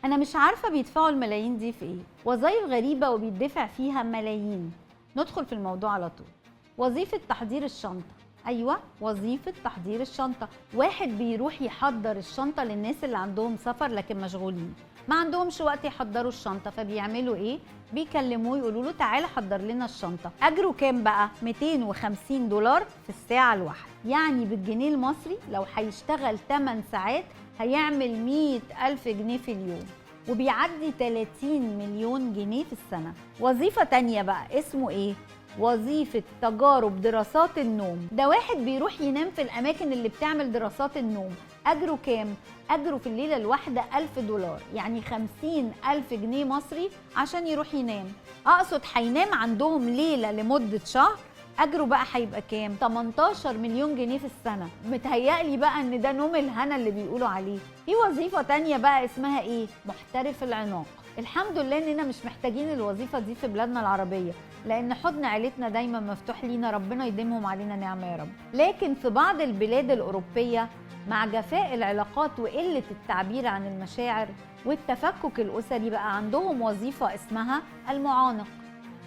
أنا مش عارفة بيدفعوا الملايين دي في إيه، وظايف غريبة وبيدفع فيها ملايين. ندخل في الموضوع على طول. وظيفة تحضير الشنطة. أيوة، وظيفة تحضير الشنطة. واحد بيروح يحضر الشنطة للناس اللي عندهم سفر لكن مشغولين، ما عندهمش وقت يحضروا الشنطة، فبيعملوا إيه؟ بيكلموه يقولوا له تعالى حضر لنا الشنطة. أجره كام بقى؟ $250 في الساعة الواحدة، يعني بالجنيه المصري لو هيشتغل 8 ساعات هيعمل 100,000 جنيه في اليوم، وبيعدي 30 مليون جنيه في السنة. وظيفة تانية بقى اسمه إيه؟ وظيفة تجارب دراسات النوم. ده واحد بيروح ينام في الأماكن اللي بتعمل دراسات النوم. أجره كام؟ أجره في الليلة الواحدة $1000، يعني 50,000 جنيه مصري عشان يروح ينام. أقصد هينام عندهم ليلة لمدة شهر، أجره بقى هيبقى كام؟ 18 مليون جنيه في السنة. متهيألي بقى إن ده نوم الهنا اللي بيقولوا عليه. في وظيفة تانية بقى اسمها إيه؟ محترف العناق. الحمد لله إننا مش محتاجين الوظيفة دي في بلادنا العربية، لأن حضن عيلتنا دايما مفتوح لينا، ربنا يديمهم علينا نعمة يا رب. لكن في بعض البلاد الأوروبية مع جفاء العلاقات وقلة التعبير عن المشاعر والتفكك الأسري بقى عندهم وظيفة اسمها المعانق.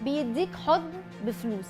بيديك حضن بفلوس.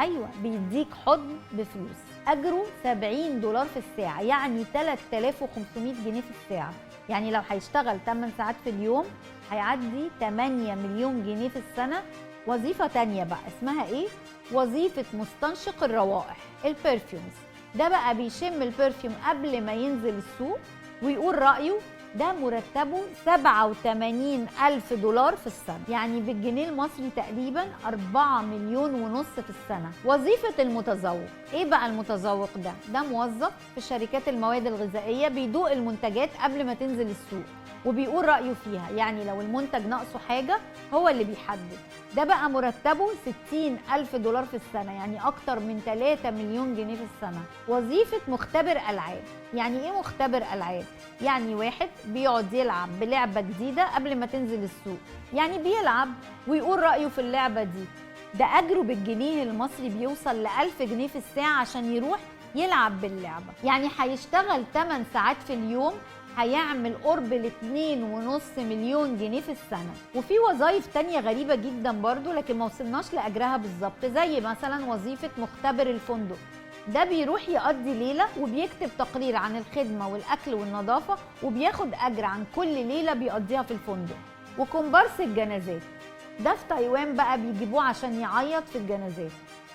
أيوة، بيديك حضن بفلوس. أجره $70 في الساعة، يعني 3500 جنيه في الساعة. يعني لو هيشتغل 8 ساعات في اليوم هيعدي 8 مليون جنيه في السنة. وظيفة تانية بقى اسمها إيه؟ وظيفة مستنشق الروائح، البرفيومز. ده بقى بيشم البرفيوم قبل ما ينزل السوق ويقول رأيه. ده مرتبه $87,000 في السنة، يعني بالجنيه المصري تقريبا 4 مليون ونص في السنة. وظيفة المتذوق. ايه بقى المتذوق ده؟ ده موظف في شركات المواد الغذائية بيدوق المنتجات قبل ما تنزل السوق وبيقول رأيه فيها، يعني لو المنتج ناقصه حاجة هو اللي بيحدد. ده بقى مرتبه $60,000 في السنة، يعني أكتر من 3 مليون جنيه في السنة. وظيفة مختبر ألعاب. يعني إيه مختبر ألعاب؟ يعني واحد بيقعد يلعب بلعبة جديدة قبل ما تنزل السوق، يعني بيلعب ويقول رأيه في اللعبة دي. ده أجره بالجنيه المصري بيوصل ل1000 جنيه في الساعة عشان يروح يلعب باللعبة. يعني هيشتغل 8 ساعات في اليوم هيعمل قرب ل2.5 مليون جنيه في السنة. وفي وظائف تانية غريبة جدا برضو لكن ما وصلناش لأجرها بالظبط، زي مثلا وظيفة مختبر الفندق. ده بيروح يقضي ليلة وبيكتب تقرير عن الخدمة والأكل والنظافة، وبياخد أجر عن كل ليلة بيقضيها في الفندق. وكومبارس الجنازات. ده في تايوان بقى بيجيبوه عشان يعيط في الجنازات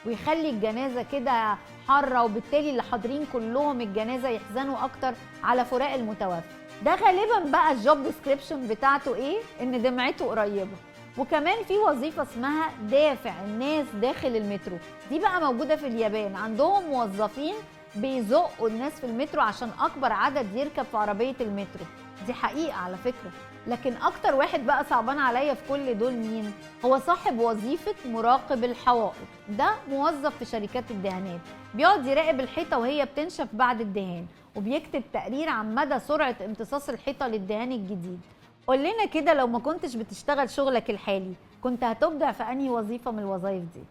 ويخلي الجنازة كده حارة، وبالتالي اللي حاضرين كلهم الجنازة يحزنوا أكتر على فراق المتوفى. ده غالبا بقى الجوب ديسكريبشن بتاعته إيه؟ إن دمعته قريبة. وكمان في وظيفة اسمها دافع الناس داخل المترو. دي بقى موجودة في اليابان، عندهم موظفين بيزقوا الناس في المترو عشان أكبر عدد يركب في عربية المترو. دي حقيقة على فكرة. لكن أكتر واحد بقى صعبان عليا في كل دول مين؟ هو صاحب وظيفة مراقب الحوائط. ده موظف في شركات الدهانات، بيقعد يراقب الحيطة وهي بتنشف بعد الدهان، وبيكتب تقرير عن مدى سرعة امتصاص الحيطة للدهان الجديد. قول لنا كده، لو ما كنتش بتشتغل شغلك الحالي كنت هتبدع في أنهي وظيفة من الوظائف دي؟